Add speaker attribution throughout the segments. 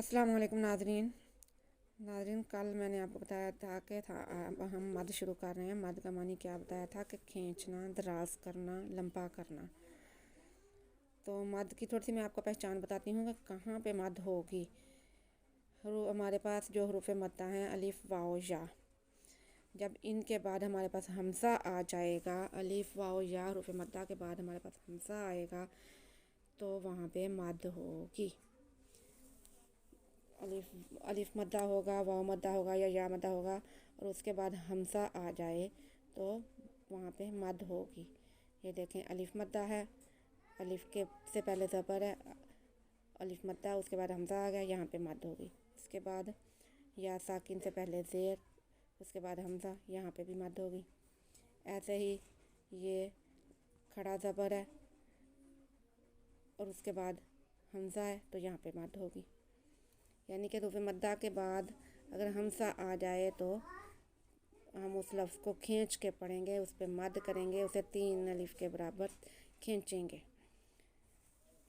Speaker 1: अस्सलाम वालेकुम नाज़रीन। कल मैंने आपको बताया था कि अब हम मद शुरू कर रहे हैं। मद का मानी क्या बताया था कि खींचना, दराज करना, लंबा करना। तो मद की थोड़ी सी मैं आपको पहचान बताती हूँ कि कहाँ पे मद होगी। हमारे पास जो हरूफ मद्दा हैं अलिफ वाओ या, जब इनके बाद हमारे पास हमज़ा आ जाएगा, अलिफ वाओ या हरूफ मद्दा के बाद हमारे पास हमज़ा आएगा तो वहाँ पे मद होगी। अलिफ मद्दा होगा, वाव मद्दा होगा या मद्दा होगा और उसके बाद हमज़ा आ जाए तो वहाँ पे मद होगी। ये देखें अलिफ मद्दा है, अलिफ के से पहले ज़बर है, अलिफ मद्दा, उसके बाद हमज़ा आ गया, यहाँ पे मद होगी। उसके बाद या साकिन से पहले ज़ेर, उसके बाद हमज़ा, यहाँ पे भी मद होगी। ऐसे ही ये खड़ा ज़बर है और उसके बाद हमज़ा है तो यहाँ पे मद होगी। यानी कि हरूफ मद्दा के बाद अगर हमज़ा आ जाए तो हम उस लफ्ज़ को खींच के पढ़ेंगे, उस पर मद करेंगे, उसे 3 अलिफ के बराबर खींचेंगे।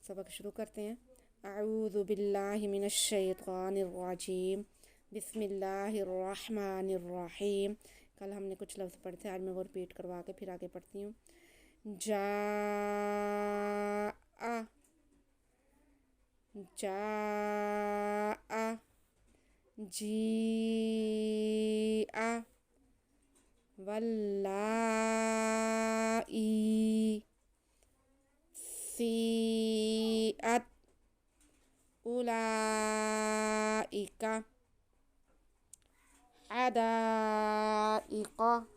Speaker 1: सबक शुरू करते हैं। अऊज़ु बिल्लाहि मिनश शैतानिर रजीम, बिस्मिल्लाहिर रहमानिर रहीम। कल हमने कुछ लफ्ज़ पढ़े थे, आज मैं वो रिपीट करवा के फिर आगे पढ़ती हूँ। जा जी वल्लाई सीअत उलाइका अदाइका।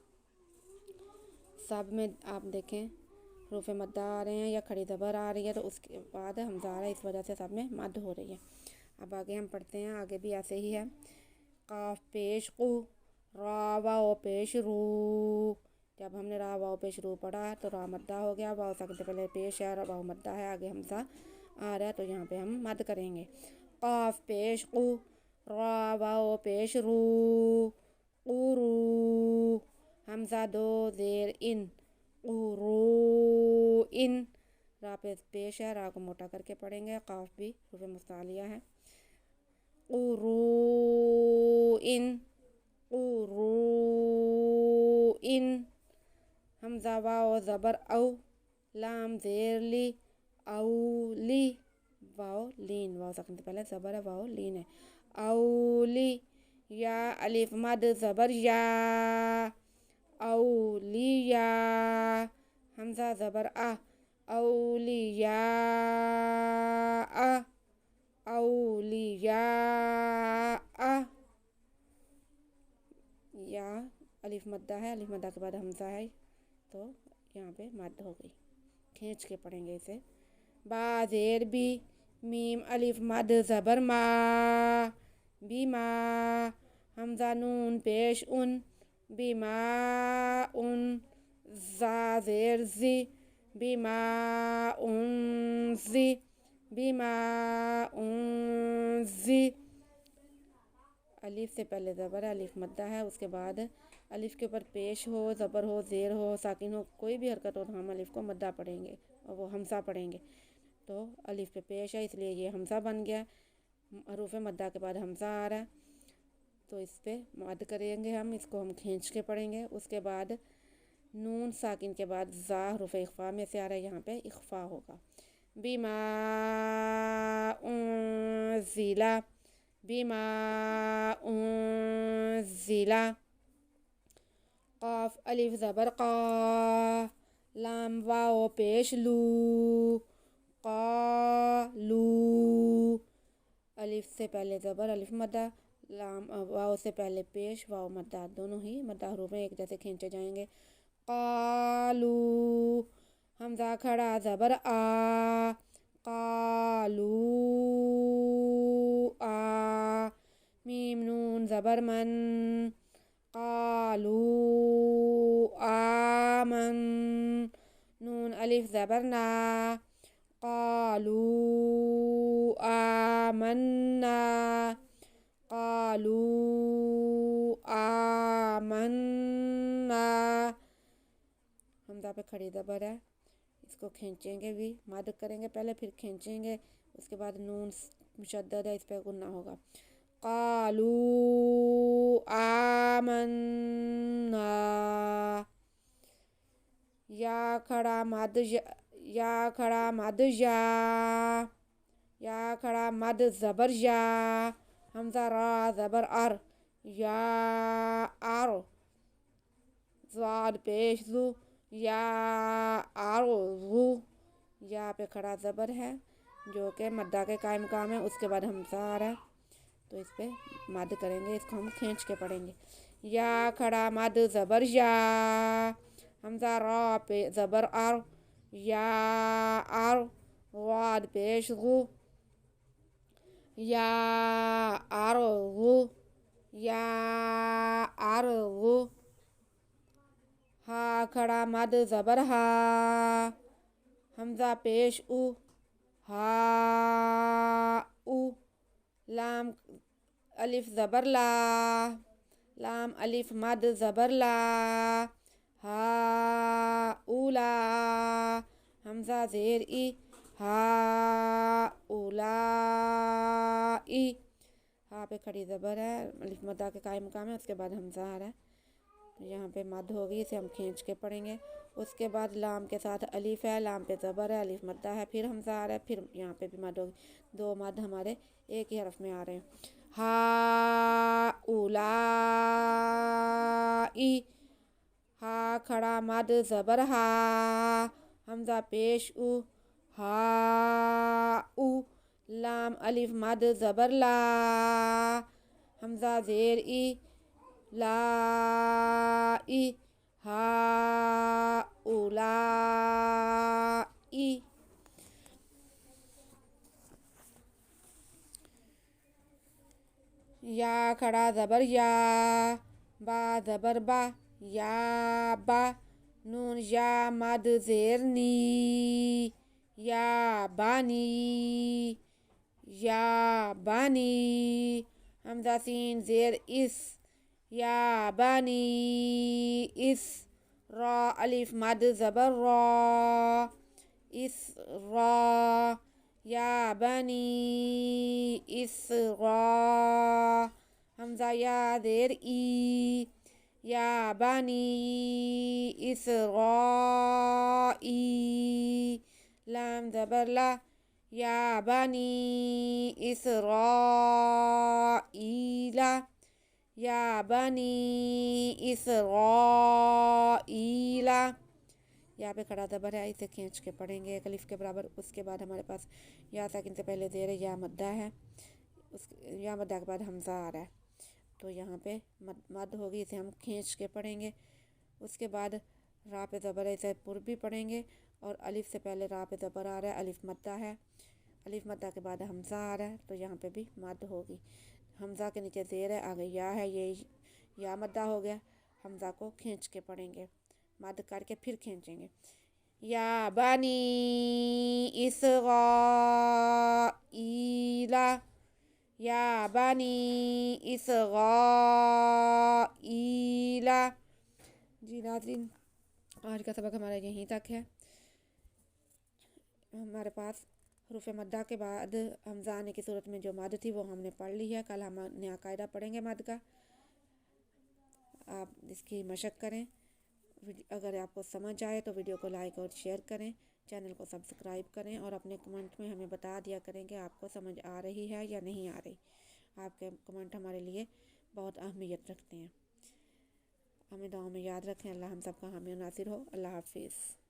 Speaker 1: सब में आप देखें हरूफ मद्दा आ रहे हैं या खड़ी ज़बर आ रही है तो उसके बाद हमज़ा आ रहा है, इस वजह से सब में मद हो रही है। अब आगे हम पढ़ते हैं, आगे भी ऐसे ही है। काफ पेश कु, रा वाओ पेश रू। जब हमने रा वाओ पेश रू पढ़ा तो रा मद्दा हो गया, वाओ साकिन से पहले पेश है, वाओ मद्दा है, आगे हमज़ा आ रहा है तो यहाँ पे हम मद करेंगे। काफ पेश कु, रा वाओ पेश रू, रू, हमज़ा दो, ज़ेर इन, इन। रा पे पेश है, रा को मोटा करके पढ़ेंगे। काफ भी हरूफ मुस्तालिया है। इन, हमज़ा वाओ ज़बर औ, लाम ज़ेर ली, औली, वाओ लीन, वाओ साकिन से पहले ज़बर है, वाओ लीन है, औली। या अलिफ मद ज़बर या, औलिया, हमज़ा ज़बर आ, औलिया, औलिया। या अलिफ मद्दा है, अलिफ मद्दा के बाद हमज़ा है तो यहाँ पे मद हो गई। खींच के पढ़ेंगे इसे। बा ज़ेर बी, मीम अलिफ मद ज़बर मा, बीमा, हमज़ा नून पेश उन, बीमा उन, ज़ा ज़ेर ज़ी, बीमा उन ज़ी, बीमा उन ज़ी। अलिफ से पहले ज़बर है, अलिफ मद्दा है, उसके बाद अलिफ के ऊपर पेश हो, ज़बर हो, ज़ेर हो, साकिन हो, कोई भी हरकत हो तो हम अलिफ को मद्दा पढ़ेंगे और वो हमज़ा पढ़ेंगे। तो अलिफ पे पेश है इसलिए ये हमज़ा बन गया। हरूफ मद्दा के बाद हमज़ा आ रहा है तो इस पे मद करेंगे हम, इसको हम खींच के पढ़ेंगे। उसके बाद नून साकिन के बाद ज़ा हरूफ इख्फा में से आ रहा है, यहाँ पे इख्फा होगा। बीमा उनज़िला, बीमा उनज़िला। क़ाफ अलिफ ज़बर क़ा, लाम वाओ पेश लू, क़ालू, अलिफ से पहले ज़बर, अलिफ मद्दा, लाम वाओ से पहले पेश, वाओ मद्दा, दोनों ही मद्दा हरूफ में एक जैसे खींचे जाएंगे। क़ालू, हमज़ा खड़ा ज़बर आ, क़ालू आ, मीम नून ज़बर मन, क़ालू आमन, नून अलिफ ज़बर ना, क़ालू आमन्ना, क़ालू आमन्ना। हमज़ा पे खड़ी ज़बर है, इसको खींचेंगे भी, मद करेंगे पहले फिर खींचेंगे। उसके बाद नून मुशद्दद है, इस पे गुन्ना होगा। कालू आमन्ना, या खड़ा मद या खड़ा मद या खड़ा मद ज़बर या, हमजा रा ज़बर अर, या आर, ज़ाद पेश ज़ू, या आर ज़ू, या पे खड़ा ज़बर है जो कि मद्दा के कायम काम है, उसके बाद हमजा आ रहा है तो इस पे मद करेंगे, इसको हम खींच के पढ़ेंगे। या खड़ा मद ज़बर या, हमजा रा पे ज़बर आर, या आर, वाद पेश गु, या आर गु, या आर गु। हा खड़ा मद ज़बर हा, हमजा पेश उ, हा उ। लाम अलिफ ज़बर ला, लाम अलिफ मद ज़बर ला, हा उला, हमजा ज़ेर ई, हा उला ई। हा पे खड़ी ज़बर है, अलिफ मद्दा के कायम मकाम है, उसके बाद हमजा आ रहा है तो यहाँ पे मद होगी, इसे हम खींच के पढ़ेंगे। उसके बाद लाम के साथ अलिफ है, लाम पे ज़बर है, अलिफ मद्दा है, फिर हमजा आ रहा है, फिर यहाँ पे भी मद होगी। दो मद हमारे एक ही हरफ में आ रहे हैं। हा उला ई, हा खड़ा मद ज़बर हा, हमजा पेश उ, हा उ। लाम अलिफ मद ज़बर ला, हमजा ज़ेर ई, ला ई, हा उला ई। या खड़ा ज़बर या, बा ज़बर बा, या बा। नून या मद ज़ेर नी, या बानी, या बानी। हमजा सीन ज़ेर इस, या बानी इस। रा अलिफ मद ज़बर रा, इस रा, या बनी इस रा। हमजा या ज़ेर ई, या बनी इस रा ई। लाम ज़बर ला, या बनी इस रा ई ला, या बनी इस रा ई ला। यहाँ पे खड़ा ज़बर है, इसे खींच के पढ़ेंगे एक अलिफ के बराबर। उसके बाद हमारे पास या साकिन से पहले ज़ेर है, या मद्दा है, उस या मद्दा के बाद हमजा आ रहा है तो यहाँ पे मद होगी, इसे हम खींच के पढ़ेंगे। उसके बाद रा पे ज़बर है, इसे पुर भी पढ़ेंगे। और अलिफ से पहले रा पे ज़बर आ रहा है, अलिफ मद्दा है, अलिफ मद्दा के बाद हमजा आ रहा है तो यहाँ पे भी मद होगी। हमजा के नीचे ज़ेर है, आगे या है, ये या मद्दा हो गया। हमजा को खींच के पढ़ेंगे, मद करके फिर खींचेंगे। या बनी इसराईला, या बनी इसराईला। जी नाज़रीन, आज का सबक हमारा यहीं तक है। हमारे पास हरूफ मद्दा के बाद हमजा आने की सूरत में जो मद थी वो हमने पढ़ ली है। कल हम नया कायदा पढ़ेंगे मद का। आप इसकी मशक करें। अगर आपको समझ आए तो वीडियो को लाइक और शेयर करें, चैनल को सब्सक्राइब करें और अपने कमेंट में हमें बता दिया करें कि आपको समझ आ रही है या नहीं आ रही। आपके कमेंट हमारे लिए बहुत अहमियत रखते हैं। हमें दुआ में याद रखें। अल्लाह हम सबका हामी नासिर हो। अल्लाह हाफिज़।